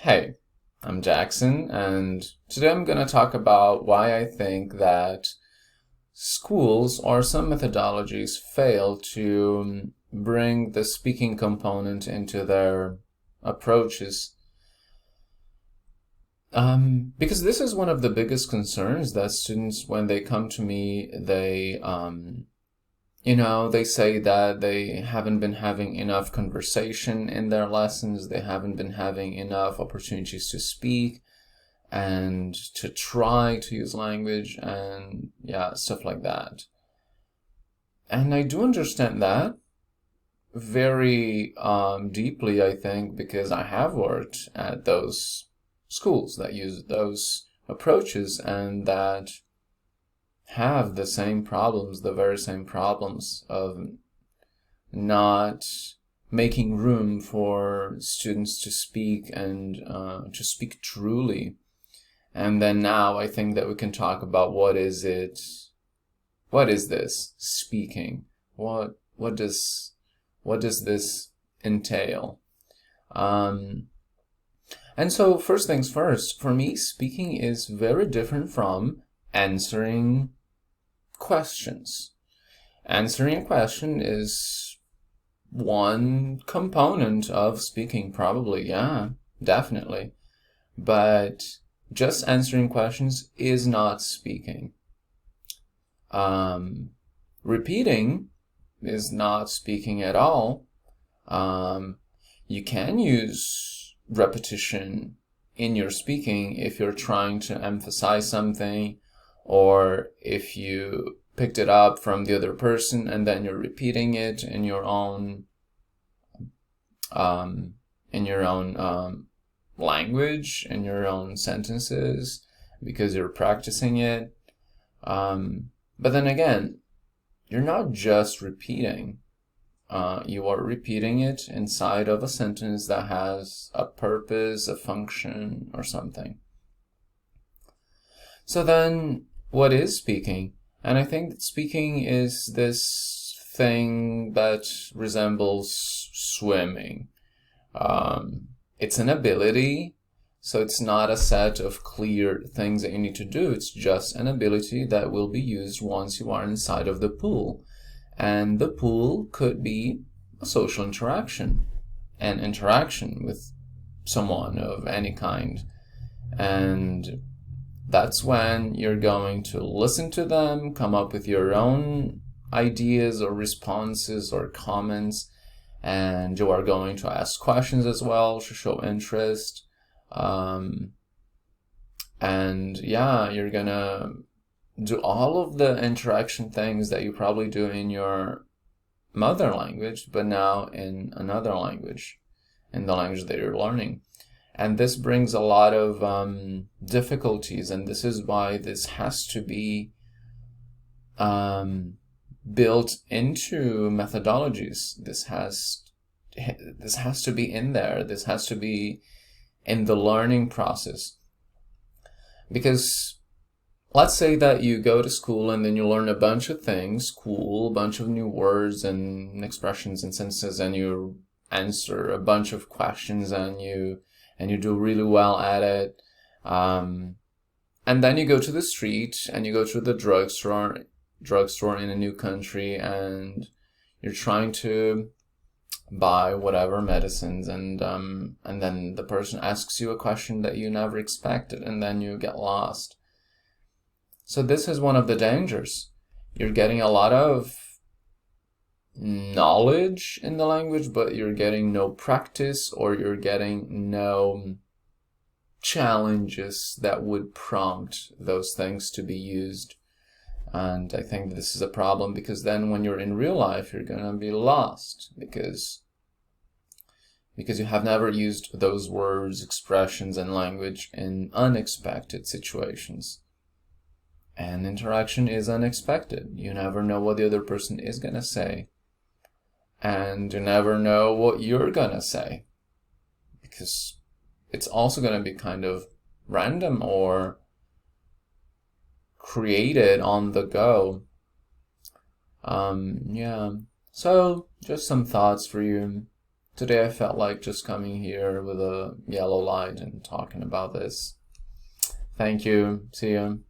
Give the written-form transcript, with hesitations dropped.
Hey, I'm Jackson, and today I'm going to talk about why I think that schools or some methodologies fail to bring the speaking component into their approaches. Because this is one of the biggest concerns that students, when they come to me, they say that they haven't been having enough conversation in their lessons, they haven't been having enough opportunities to speak and to try to use language and stuff like that. And I do understand that very deeply, I think, because I have worked at those schools that use those approaches and that have the same problems, the very same problems of not making room for students to speak and to speak truly. And then now I think that we can talk about what is this speaking? What does this entail? And so first things first, for me, speaking is very different from answering questions. Answering a question is one component of speaking, probably, yeah, definitely. But just answering questions is not speaking. Repeating is not speaking at all. You can use repetition in your speaking if you're trying to emphasize something, or if you picked it up from the other person and then you're repeating it in your own language, in your own sentences, because you're practicing it. But then again, you're not just repeating. You are repeating it inside of a sentence that has a purpose, a function, or something. So then, what is speaking? And I think that speaking is this thing that resembles swimming. It's an ability, so it's not a set of clear things that you need to do. It's just an ability that will be used once you are inside of the pool. And the pool could be a social interaction, an interaction with someone of any kind. And that's when you're going to listen to them, come up with your own ideas or responses or comments, and you are going to ask questions as well to show interest. You're gonna do all of the interaction things that you probably do in your mother language, but now in another language, in the language that you're learning. And this brings a lot of difficulties, and this is why this has to be built into methodologies. This has to be in there. This has to be in the learning process. Because let's say that you go to school and then you learn a bunch of things, cool, a bunch of new words and expressions and sentences, and you answer a bunch of questions and you do really well at it. And then you go to the street and you go to the drugstore in a new country, and you're trying to buy whatever medicines, and then the person asks you a question that you never expected, and then you get lost. So this is one of the dangers. You're getting a lot of knowledge in the language, but you're getting no practice, or you're getting no challenges that would prompt those things to be used. And I think this is a problem, because then when you're in real life, you're going to be lost because you have never used those words, expressions, and language in unexpected situations. And interaction is unexpected. You never know what the other person is going to say. And you never know what you're going to say, because it's also going to be kind of random or created on the go. So just some thoughts for you. today I felt like just coming here with a yellow light and talking about this. Thank you. See you.